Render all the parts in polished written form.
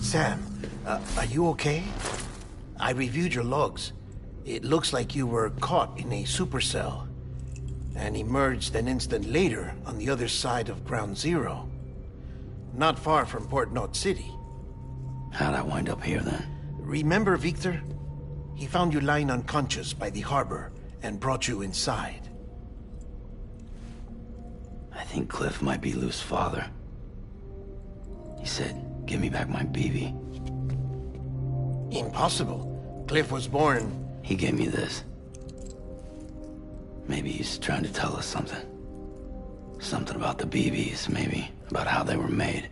Sam, are you okay? I reviewed your logs. It looks like you were caught in a supercell and emerged an instant later on the other side of Ground Zero. Not far from Port Knot City. How'd I wind up here then? Remember Victor? He found you lying unconscious by the harbor and brought you inside. I think Cliff might be Lou's father. He said, give me back my BB. Impossible. Cliff was born... He gave me this. Maybe he's trying to tell us something. Something about the BBs, maybe. About how they were made.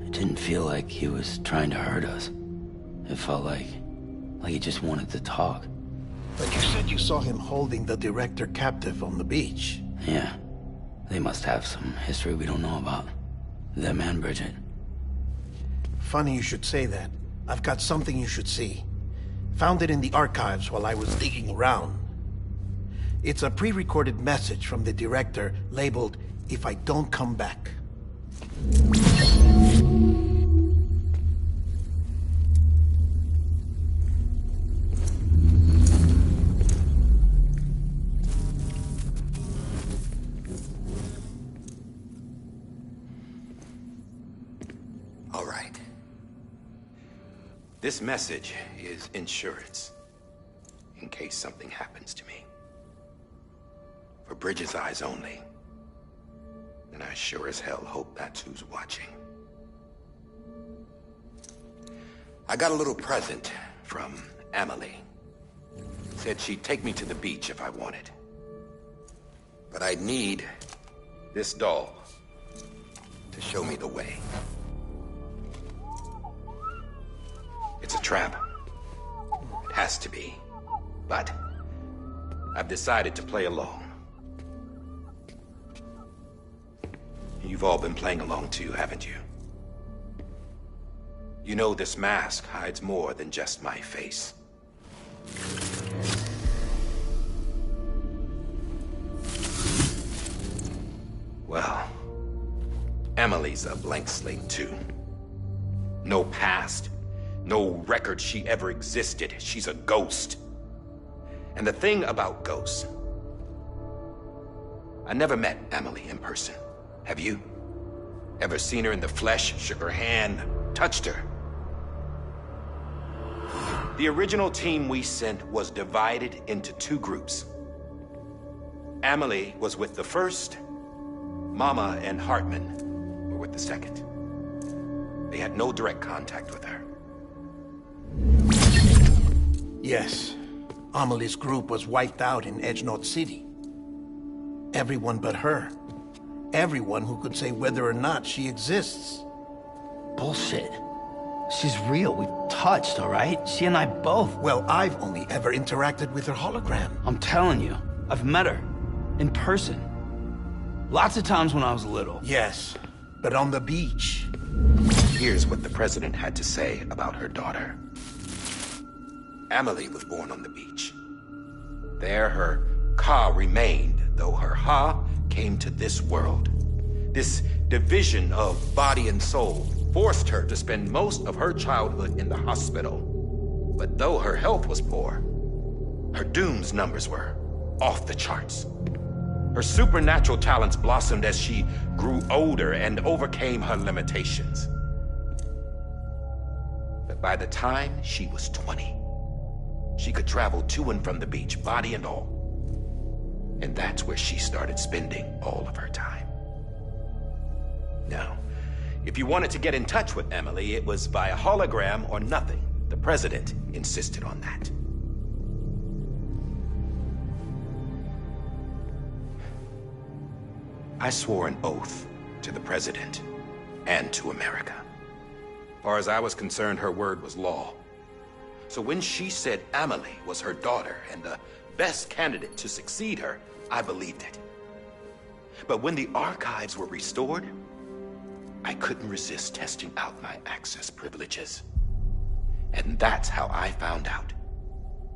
It didn't feel like he was trying to hurt us. It felt like he just wanted to talk. But you said you saw him holding the director captive on the beach. Yeah. They must have some history we don't know about. Them and Bridget. Funny you should say that. I've got something you should see. Found it in the archives while I was digging around. It's a pre-recorded message from the director labeled, "If I don't come back." All right. This message is insurance, in case something happens to me. For Bridget's eyes only. And I sure as hell hope that's who's watching. I got a little present from Emily. Said she'd take me to the beach if I wanted. But I'd need this doll to show me the way. It's a trap. It has to be. But I've decided to play along. You've all been playing along too, haven't you? You know this mask hides more than just my face. Well, Emily's a blank slate too. No past. No record she ever existed. She's a ghost. And the thing about ghosts... I never met Emily in person. Have you? Ever seen her in the flesh, shook her hand, touched her? The original team we sent was divided into two groups. Emily was with the first. Mama and Hartman were with the second. They had no direct contact with her. Yes. Amelie's group was wiped out in Edge Knot City. Everyone but her. Everyone who could say whether or not she exists. Bullshit. She's real. We've touched, all right? She and I both. Well, I've only ever interacted with her hologram. I'm telling you, I've met her. In person. Lots of times when I was little. Yes, but on the beach. Here's what the president had to say about her daughter. Emily was born on the beach. There her Ka remained, though her Ha came to this world. This division of body and soul forced her to spend most of her childhood in the hospital. But though her health was poor, her Doom's numbers were off the charts. Her supernatural talents blossomed as she grew older and overcame her limitations. But by the time she was 20, she could travel to and from the beach, body and all. And that's where she started spending all of her time. Now, if you wanted to get in touch with Emily, it was via hologram or nothing. The president insisted on that. I swore an oath to the president and to America. As far as I was concerned, her word was law. So when she said Emily was her daughter and the best candidate to succeed her, I believed it. But when the archives were restored, I couldn't resist testing out my access privileges. And that's how I found out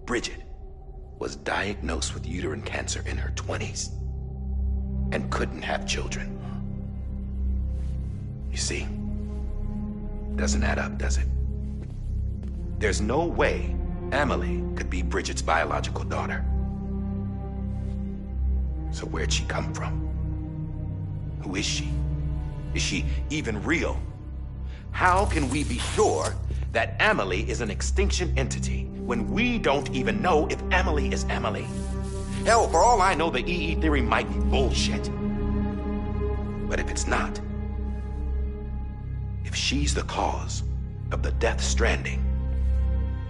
Bridget was diagnosed with uterine cancer in her 20s. and couldn't have children. You see, doesn't add up, does it? There's no way Amelie could be Bridget's biological daughter. So where'd she come from? Who is she? Is she even real? How can we be sure that Amelie is an extinction entity when we don't even know if Amelie is Amelie? Hell, for all I know, the EE theory might be bullshit. But if it's not, if she's the cause of the death stranding,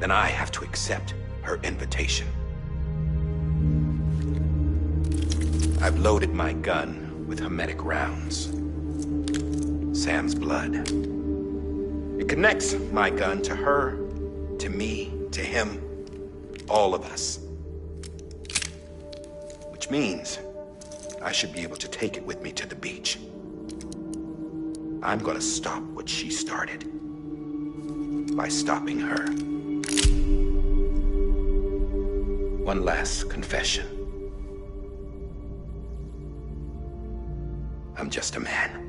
then I have to accept her invitation. I've loaded my gun with hermetic rounds. Sam's blood. It connects my gun to her, to me, to him, all of us. Which means I should be able to take it with me to the beach. I'm gonna stop what she started by stopping her. One last confession. I'm just a man.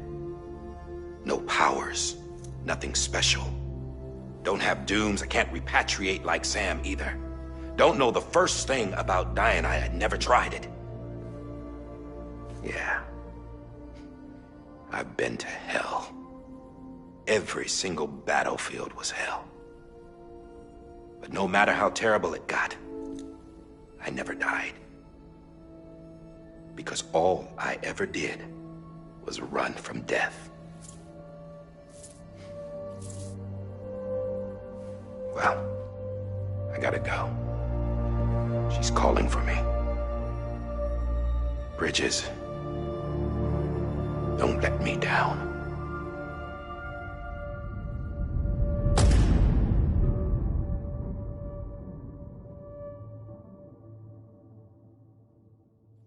No powers, nothing special. Don't have dooms, I can't repatriate like Sam either. Don't know the first thing about dying, I had never tried it. Yeah. I've been to hell. Every single battlefield was hell. But no matter how terrible it got, I never died. Because all I ever did was run from death. Well, I gotta go. She's calling for me. Bridges, don't let me down.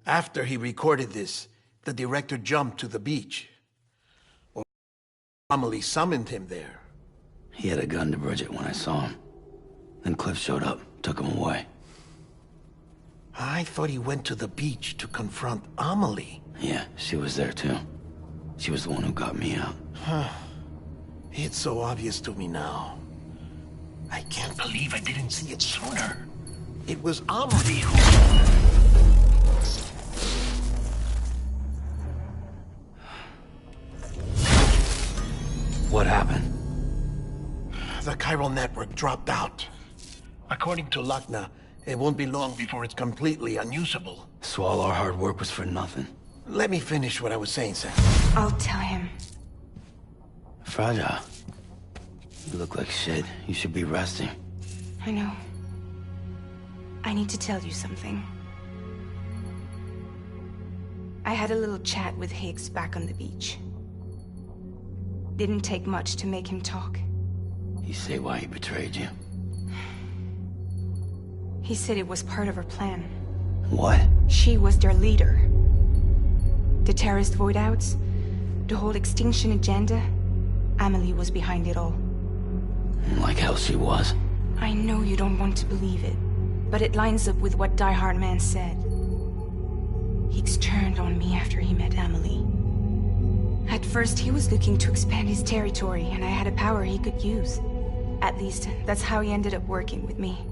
After he recorded this, the director jumped to the beach. Or Amelie summoned him there. He had a gun to Bridget when I saw him. Then Cliff showed up, took him away. I thought he went to the beach to confront Amelie. Yeah, she was there too. She was the one who got me out. It's so obvious to me now. I can't believe I didn't see it sooner. It was Amelie who... What happened? The chiral network dropped out. According to Lakhna, it won't be long before it's completely unusable. So all our hard work was for nothing. Let me finish what I was saying, Sam. I'll tell him. Fragile. You look like shit. You should be resting. I know. I need to tell you something. I had a little chat with Higgs back on the beach. Didn't take much to make him talk. You say why he betrayed you? He said it was part of her plan. What? She was their leader. The terrorist voidouts, the whole extinction agenda, Amelie was behind it all. Like hell she was. I know you don't want to believe it, but it lines up with what Die Hard Man said. Higgs turned on me after he met Amelie. At first, he was looking to expand his territory, and I had a power he could use. At least, that's how he ended up working with me.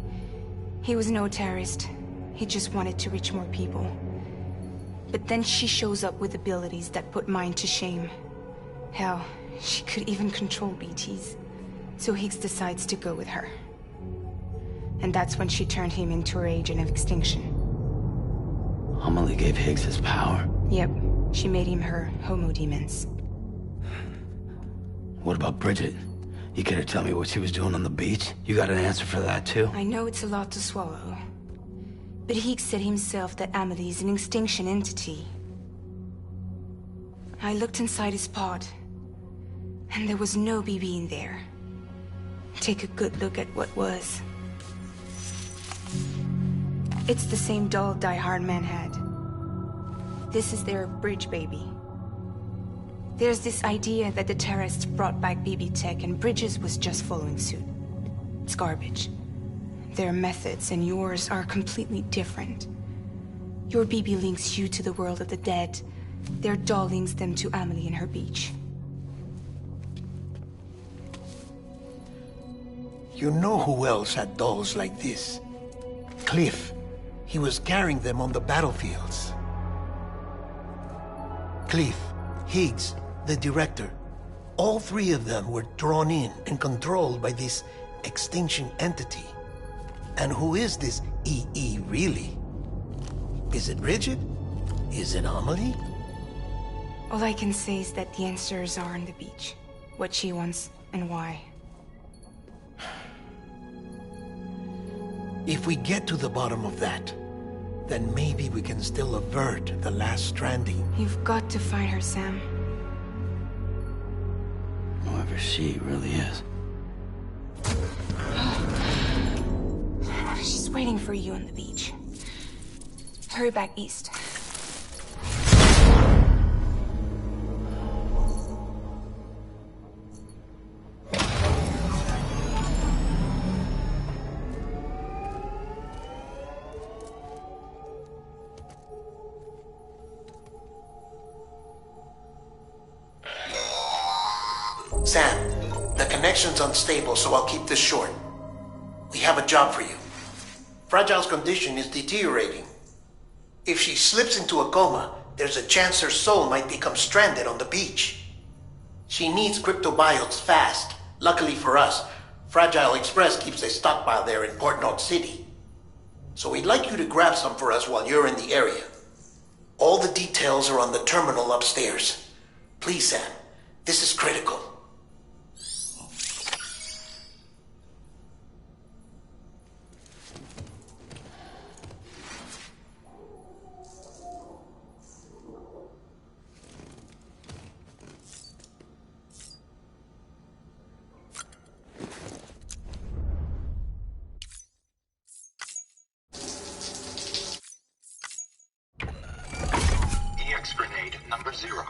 He was no terrorist. He just wanted to reach more people. But then she shows up with abilities that put mine to shame. Hell, she could even control BTs. So Higgs decides to go with her. And that's when she turned him into her agent of extinction. Amelie gave Higgs his power? Yep. She made him her Homo Demons. What about Bridget? You care to tell me what she was doing on the beach? You got an answer for that too? I know it's a lot to swallow. But Higgs said himself that Amelie is an extinction entity. I looked inside his pod, and there was no BB in there. Take a good look at what was. It's the same doll Die Hard Man had. This is their bridge baby. There's this idea that the terrorists brought back BB tech and Bridges was just following suit. It's garbage. Their methods and yours are completely different. Your BB links you to the world of the dead, Their doll links them to Amelie and her beach. You know who else had dolls like this? Cliff. He was carrying them on the battlefields. Cliff, Higgs, the director. All three of them were drawn in and controlled by this extinction entity. And who is this EE really? Is it Bridget? Is it Amelie? All I can say is that the answers are on the beach. What she wants and why. If we get to the bottom of that, then maybe we can still avert the last stranding. You've got to find her, Sam. Whoever she really is. She's waiting for you on the beach. Hurry back east. Sam, the connection's unstable, so I'll keep this short. We have a job for you. Fragile's condition is deteriorating. If she slips into a coma, there's a chance her soul might become stranded on the beach. She needs cryptobiotes fast. Luckily for us, Fragile Express keeps a stockpile there in Port North City. So we'd like you to grab some for us while you're in the area. All the details are on the terminal upstairs. Please, Sam, this is critical. Grenade number 0.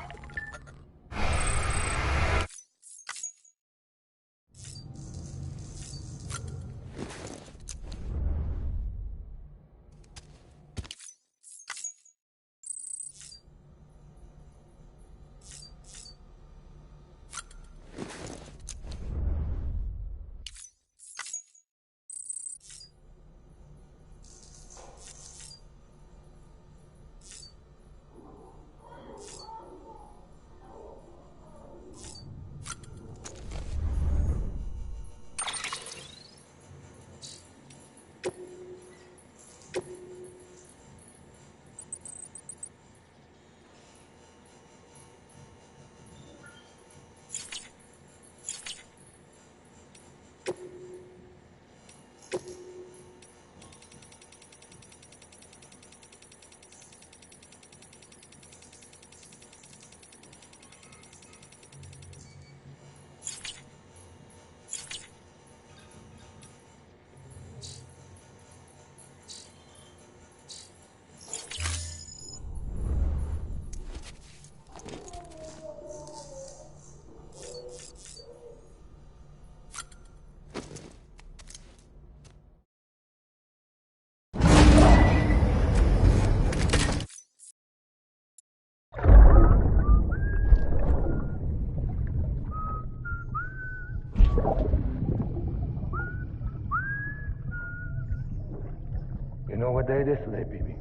You know what day it is today, baby?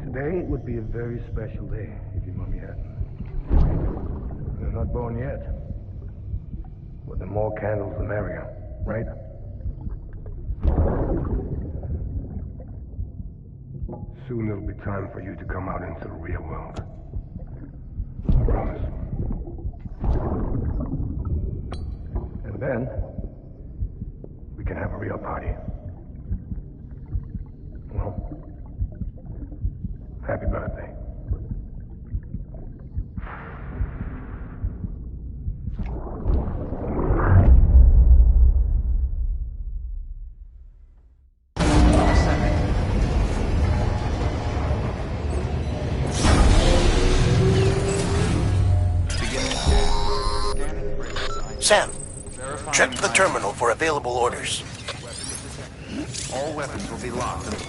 Today would be a very special day if your mommy hadn't. You're not born yet. But the more candles, the merrier, right? Soon it'll be time for you to come out into the real world. I promise. And then, we can have a real party. Well, happy birthday. Sam, check the terminal for available orders. All weapons will be locked.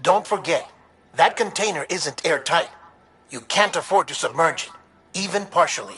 don't forget, that container isn't airtight. You can't afford to submerge it, even partially.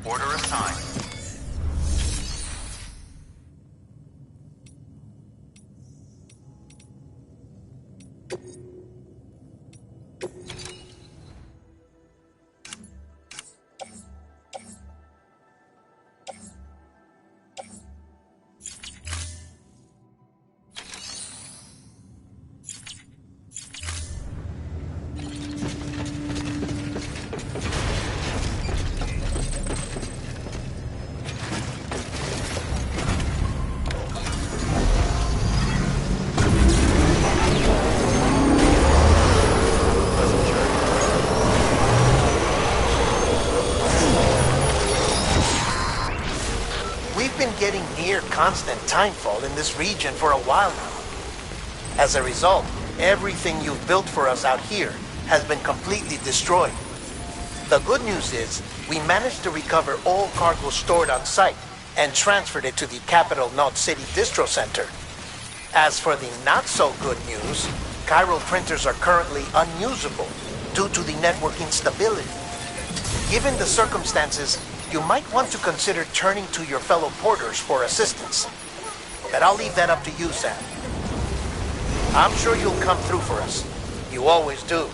Order assigned. We've been getting near constant timefall in this region for a while now. As a result, everything you've built for us out here has been completely destroyed. The good news is, we managed to recover all cargo stored on site and transferred it to the Capital Knot City Distro Center. As for the not-so-good news, chiral printers are currently unusable due to the network instability. Given the circumstances, you might want to consider turning to your fellow porters for assistance. But I'll leave that up to you, Sam. I'm sure you'll come through for us. You always do.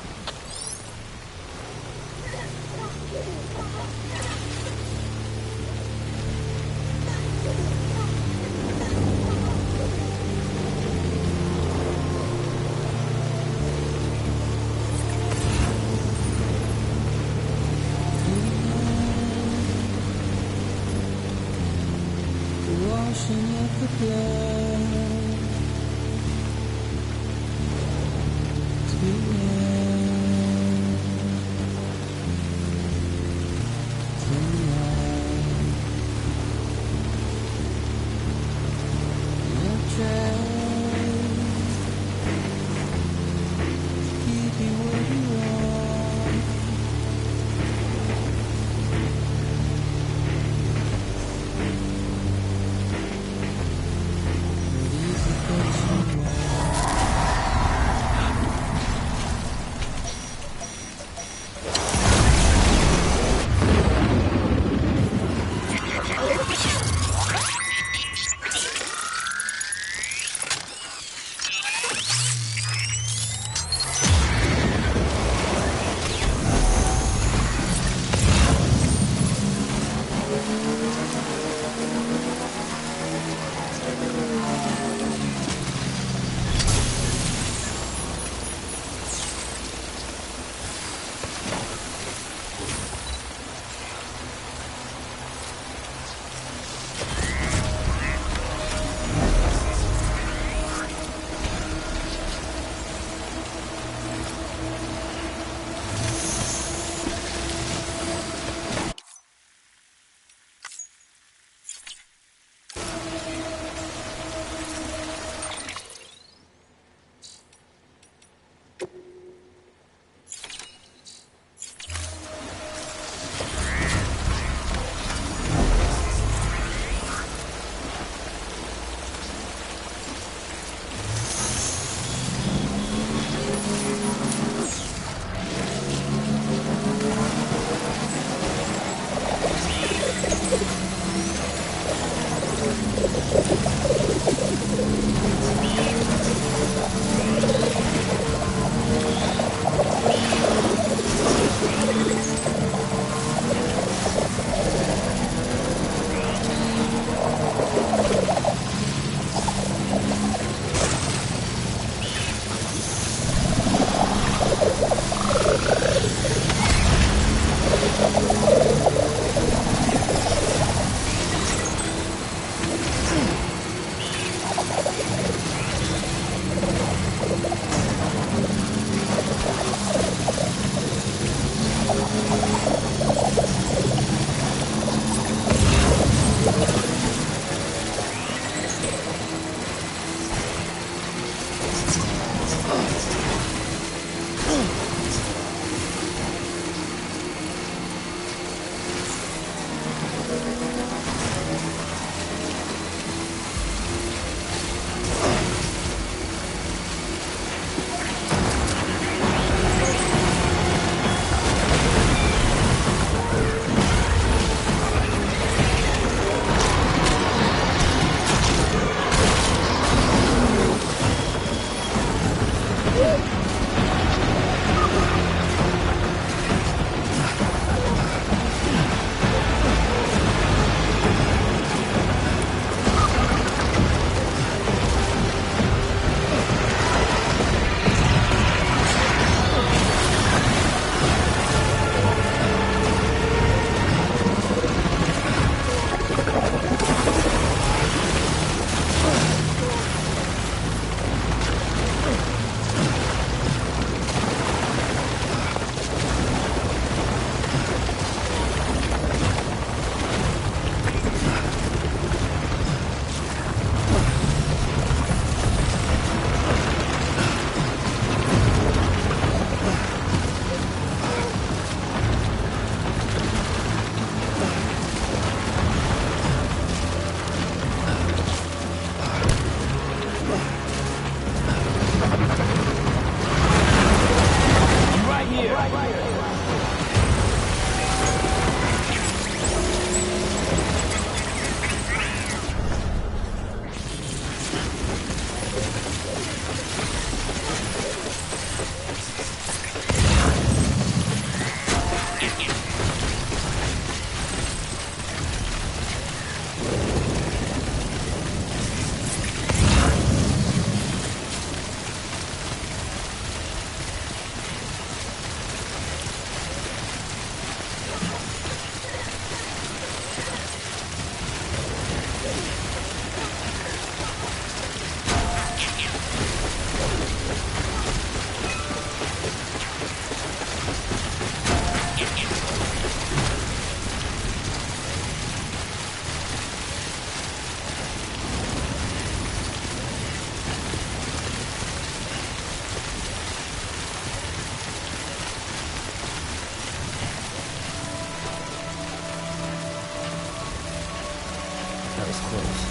this close.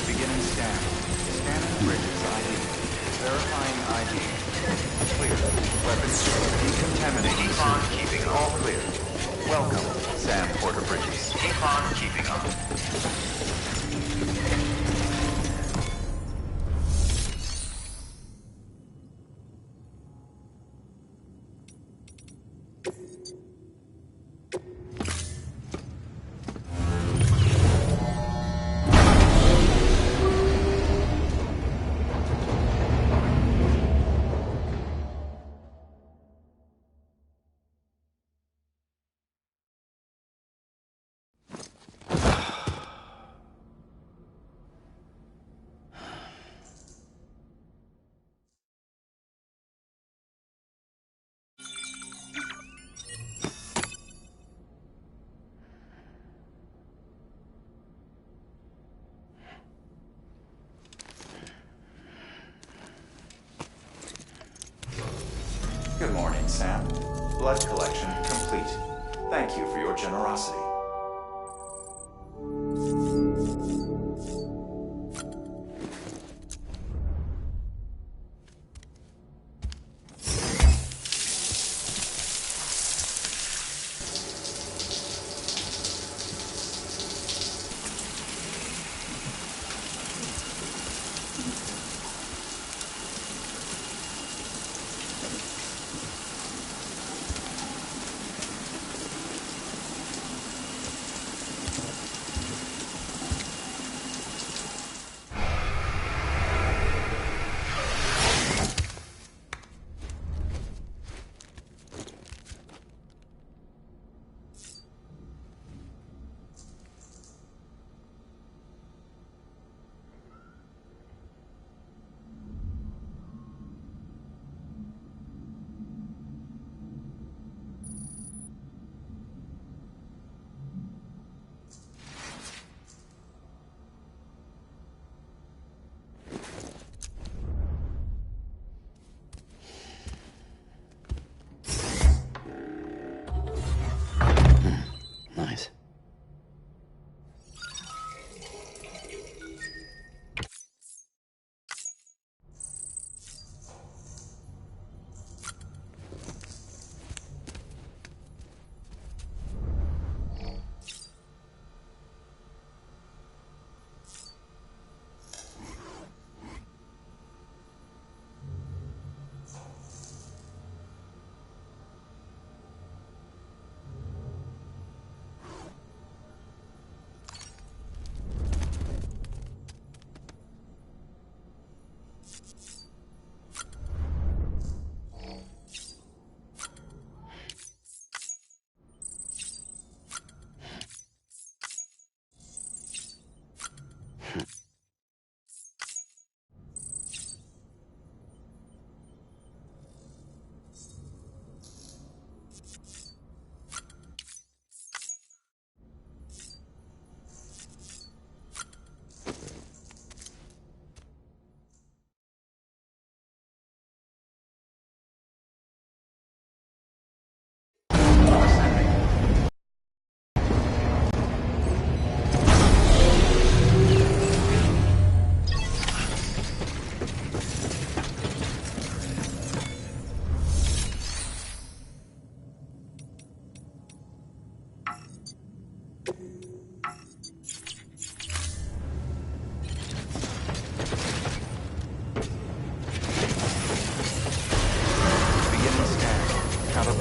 Beginning scan. Scanning bridges ID. Verifying ID. Clear. Weapons decontaminating. Keep on keeping All on. clear. Welcome, Sam Porter Bridges. Keep on keeping on. Good morning, Sam. Blood collection complete. Thank you for your generosity. Nice.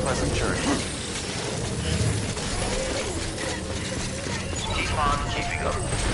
pleasant journey. Keep on keeping up.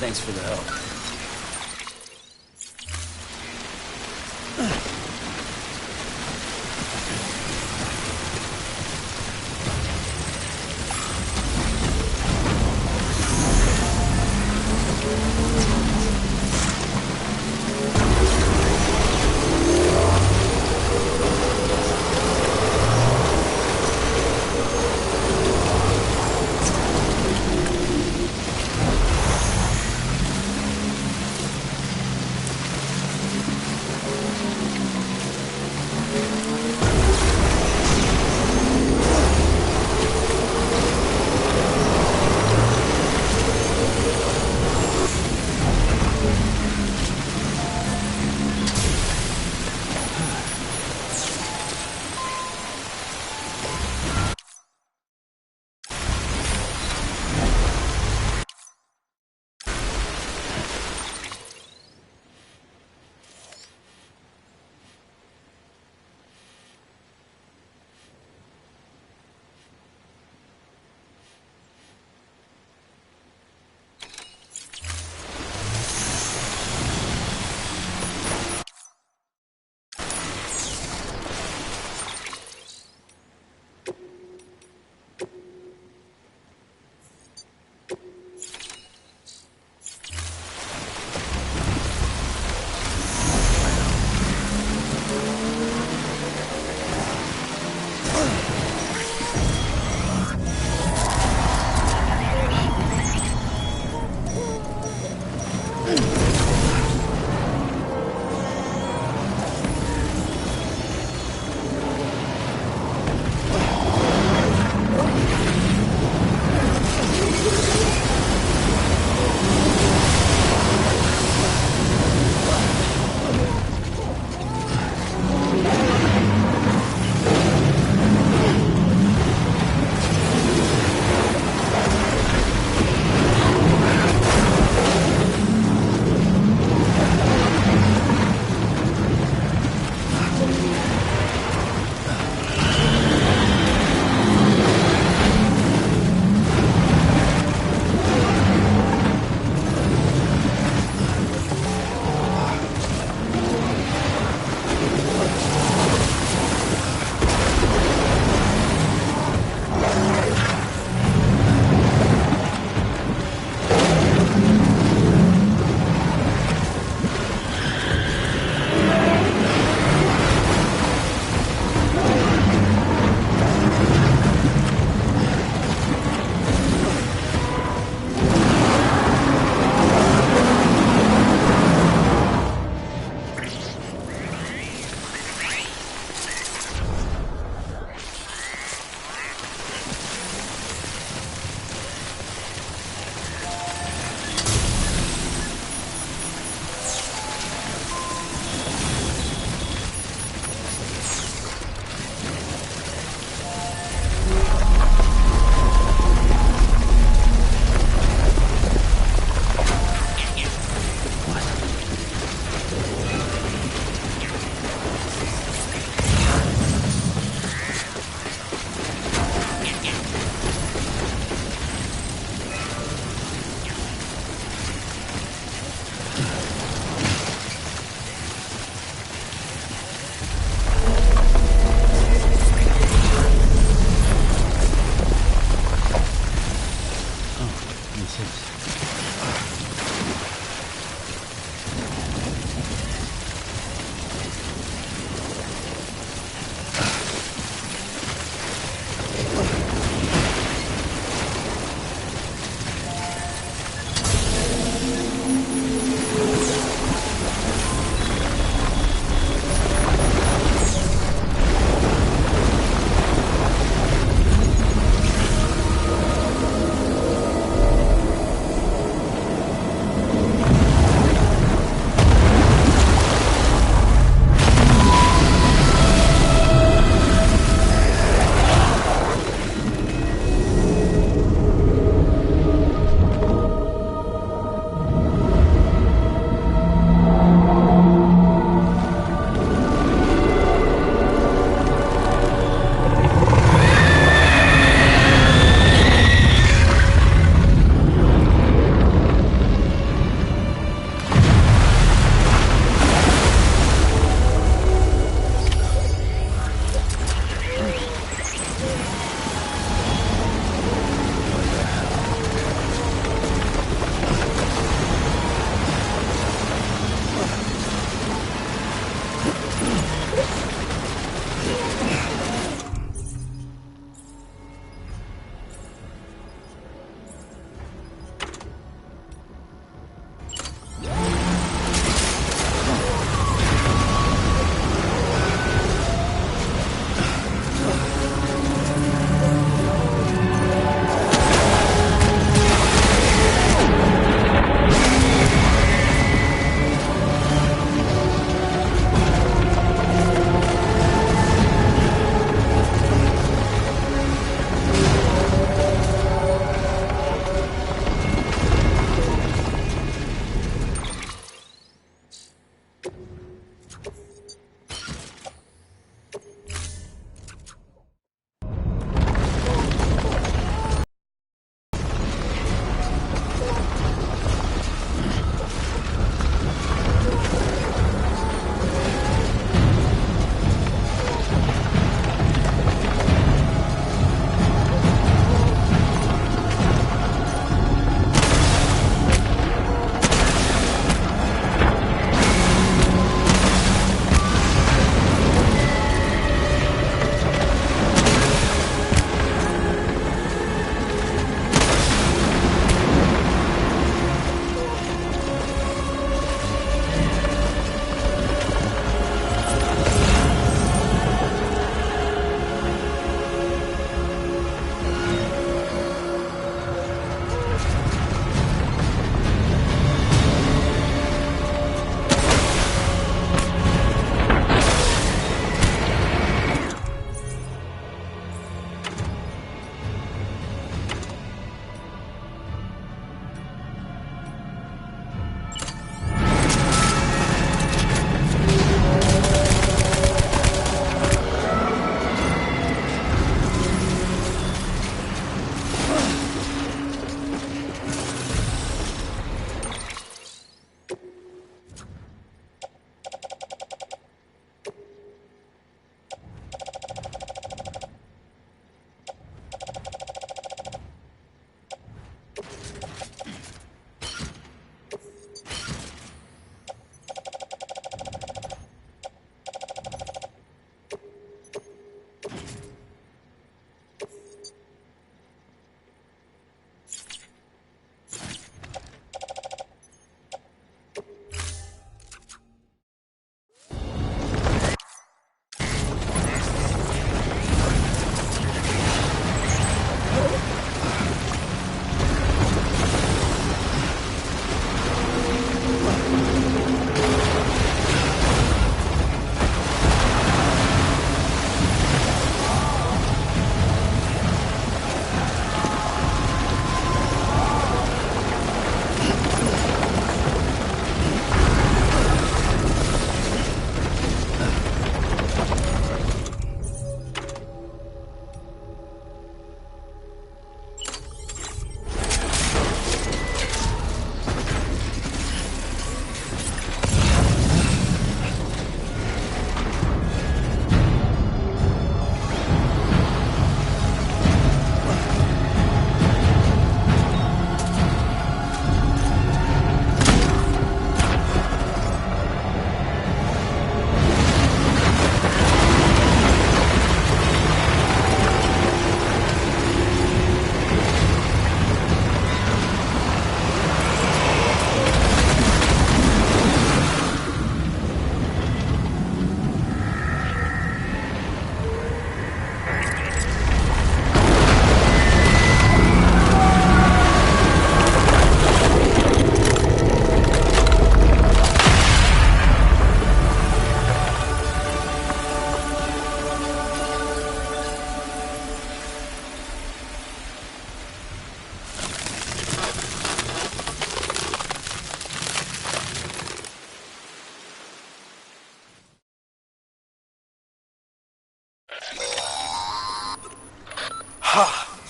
Thanks for the help.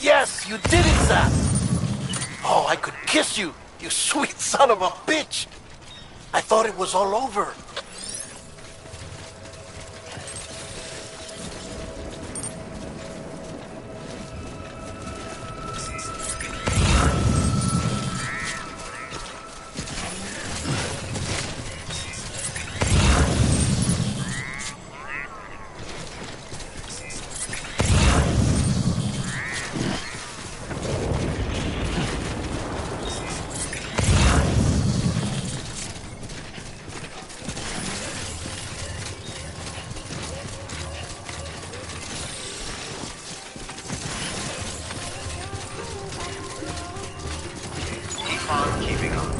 Yes, you did it, Sam! Oh, I could kiss you, you sweet son of a bitch! I thought it was all over. Keep on keeping on.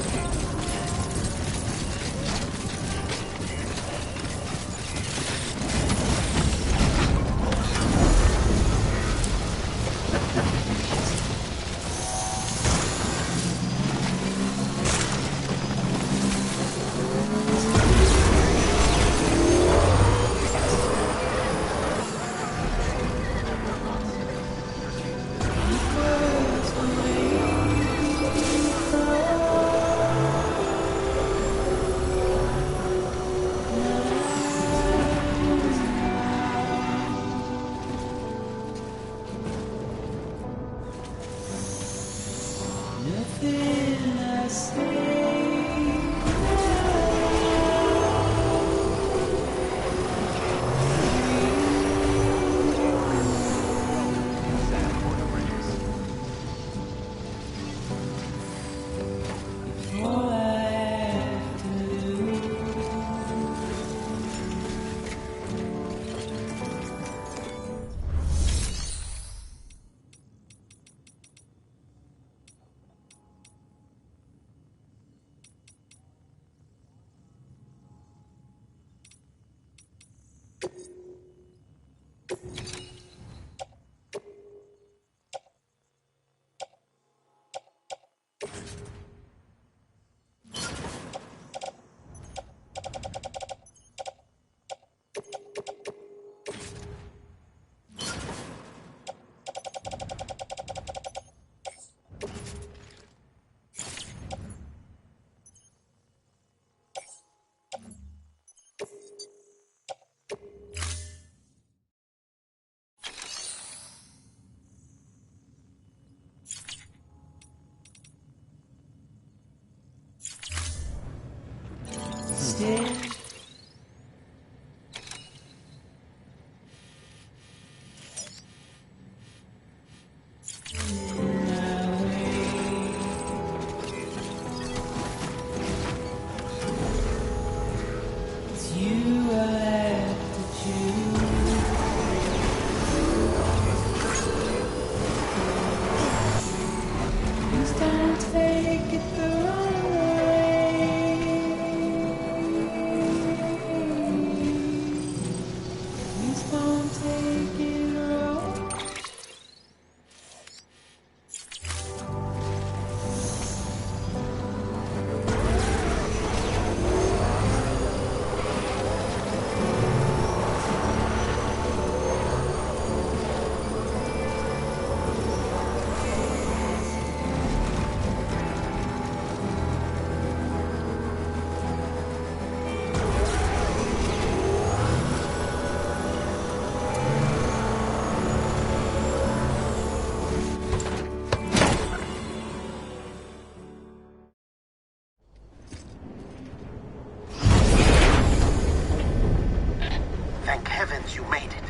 Thank heavens you made it.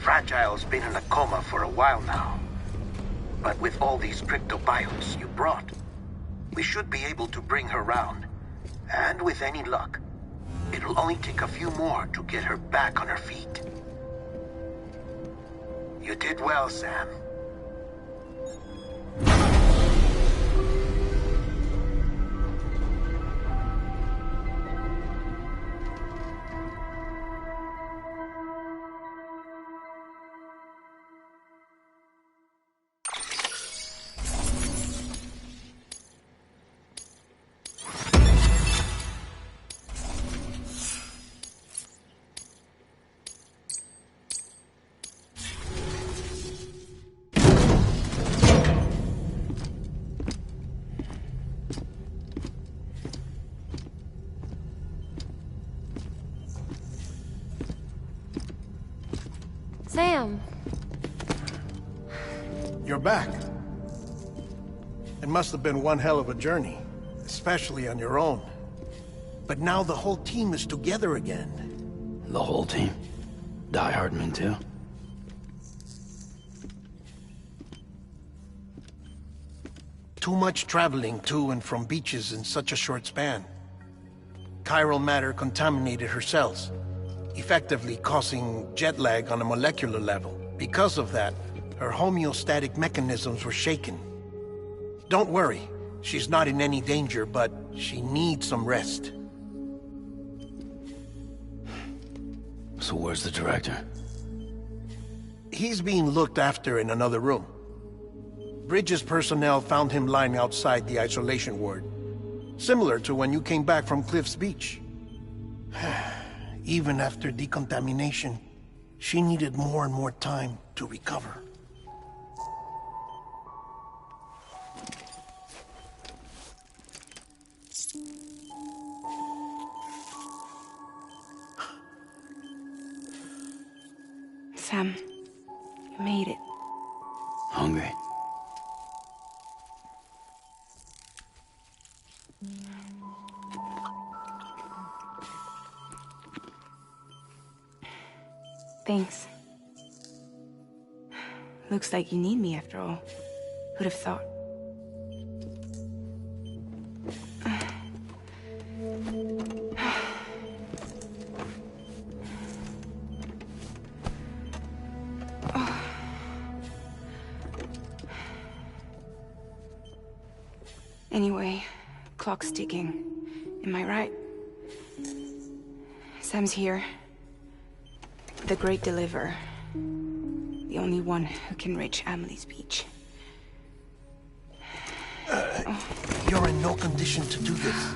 Fragile's been in a coma for a while now. But with all these cryptobiotes you brought, we should be able to bring her round. And with any luck, it'll only take a few more to get her back on her feet. You did well, Sam. Sam. You're back. It must have been one hell of a journey, especially on your own. But now the whole team is together again. The whole team? Die Hardman too? Too much traveling to and from beaches in such a short span. Chiral matter contaminated her cells, effectively causing jet lag on a molecular level. Because of that, her homeostatic mechanisms were shaken. Don't worry, she's not in any danger, but she needs some rest. So where's the director? He's being looked after in another room. Bridges personnel found him lying outside the isolation ward. Similar to when you came back from Cliff's Beach. Even after decontamination, she needed more and more time to recover. Sam, you made it. Hungry? Thanks. Looks like you need me after all. Who'd have thought? Anyway, clock's ticking. Am I right? Sam's here. The Great Deliverer. The only one who can reach Amelie's beach. You're in no condition to do this.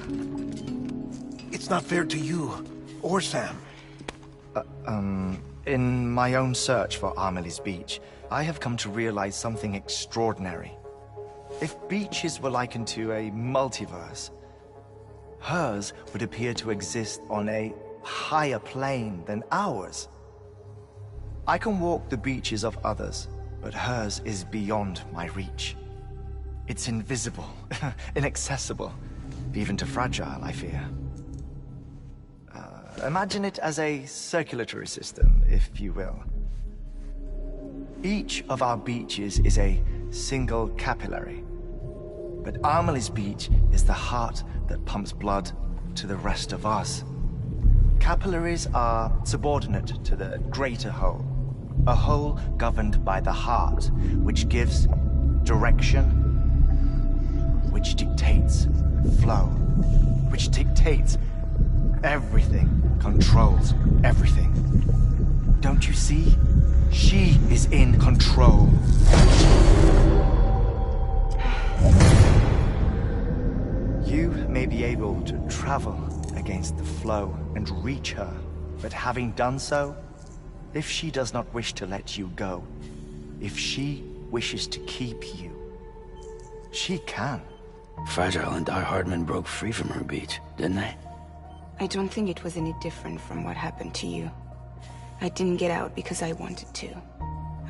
It's not fair to you, or Sam. In my own search for Amelie's beach, I have come to realize something extraordinary. If beaches were likened to a multiverse, hers would appear to exist on a higher plane than ours. I can walk the beaches of others, but hers is beyond my reach. It's invisible, inaccessible, even to fragile, I fear. Imagine it as a circulatory system, if you will. Each of our beaches is a single capillary, but Amelie's beach is the heart that pumps blood to the rest of us. Capillaries are subordinate to the greater whole, a whole governed by the heart, which gives direction, which dictates flow, which dictates everything, controls everything. Don't you see? She is in control. You may be able to travel against the flow and reach her, but having done so, if she does not wish to let you go, if she wishes to keep you, she can. Fragile and Die Hardman broke free from her beach, didn't they? I don't think it was any different from what happened to you. I didn't get out because I wanted to.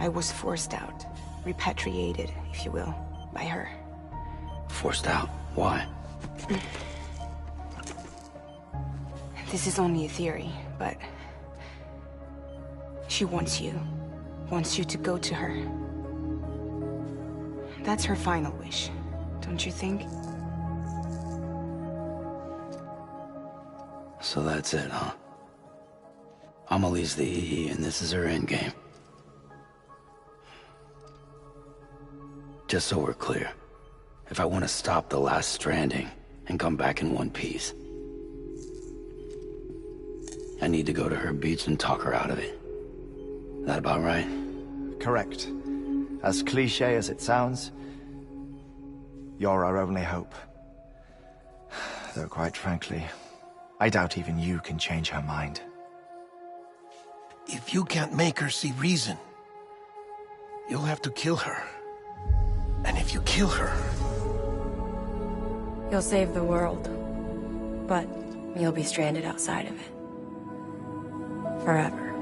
I was forced out. Repatriated, if you will, by her. Forced out? Why? This is only a theory, but... she wants you. Wants you to go to her. That's her final wish, don't you think? So that's it, huh? Amelie's the EE, and this is her endgame. Just so we're clear, if I want to stop the last Stranding and come back in one piece, I need to go to her beach and talk her out of it. That about right? Correct. As cliché as it sounds, you're our only hope. Though quite frankly, I doubt even you can change her mind. If you can't make her see reason, you'll have to kill her. And if you kill her... You'll save the world, but you'll be stranded outside of it. Forever.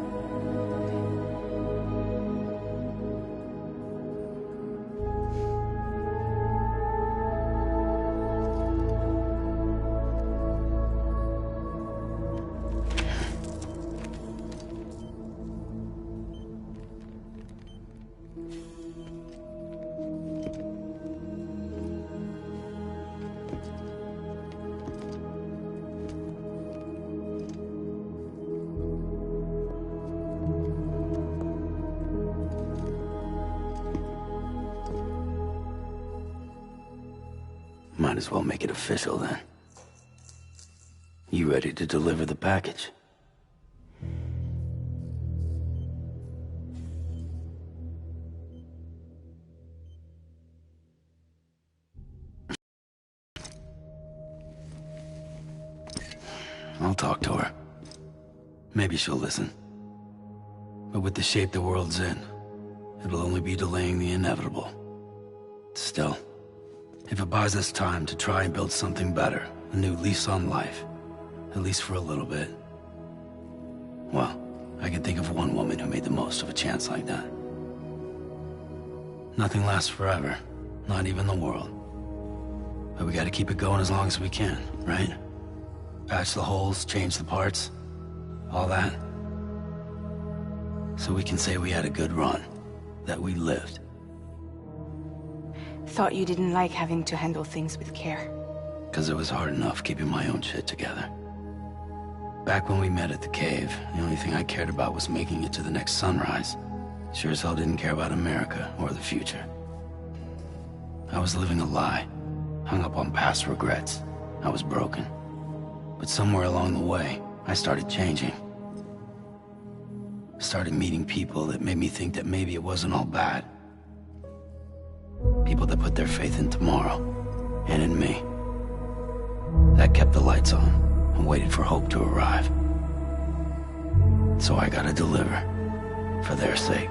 might as well make it official then. You ready to deliver the package? I'll talk to her. Maybe she'll listen. But with the shape the world's in, it'll only be delaying the inevitable. Still, if it buys us time to try and build something better, a new lease on life, at least for a little bit, well, I can think of one woman who made the most of a chance like that. Nothing lasts forever, not even the world. But we gotta keep it going as long as we can, right? Patch the holes, change the parts, all that. So we can say we had a good run, that we lived. Thought you didn't like having to handle things with care. 'Cause it was hard enough keeping my own shit together. Back when we met at the cave, the only thing I cared about was making it to the next sunrise. Sure as hell didn't care about America or the future. I was living a lie, hung up on past regrets. I was broken. But somewhere along the way, I started changing. Started meeting people that made me think that maybe it wasn't all bad. People that put their faith in tomorrow, and in me. That kept the lights on, and waited for hope to arrive. So I gotta deliver, for their sake.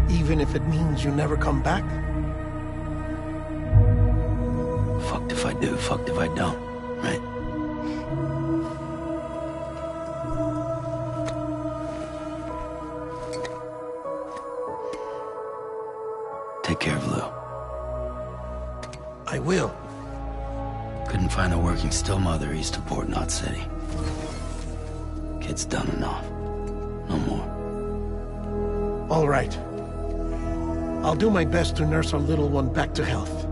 Even if it means you never come back? Fucked if I do, fucked if I don't, right? Take care of Lou. I will. Couldn't find a working still mother east of Port Knot City. Kid's done enough. No more. All right. I'll do my best to nurse our little one back to health.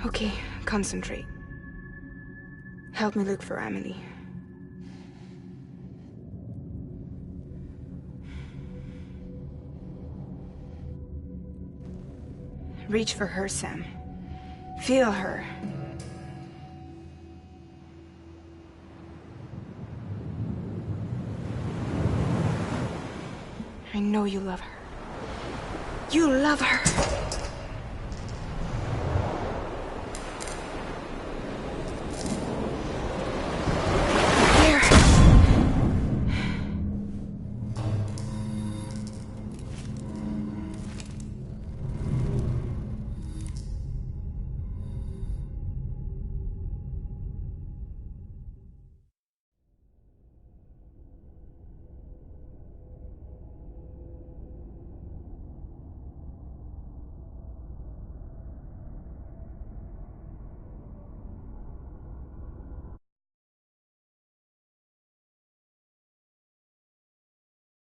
Okay, concentrate. Help me look for Emily. Reach for her, Sam. Feel her. I know you love her. You love her!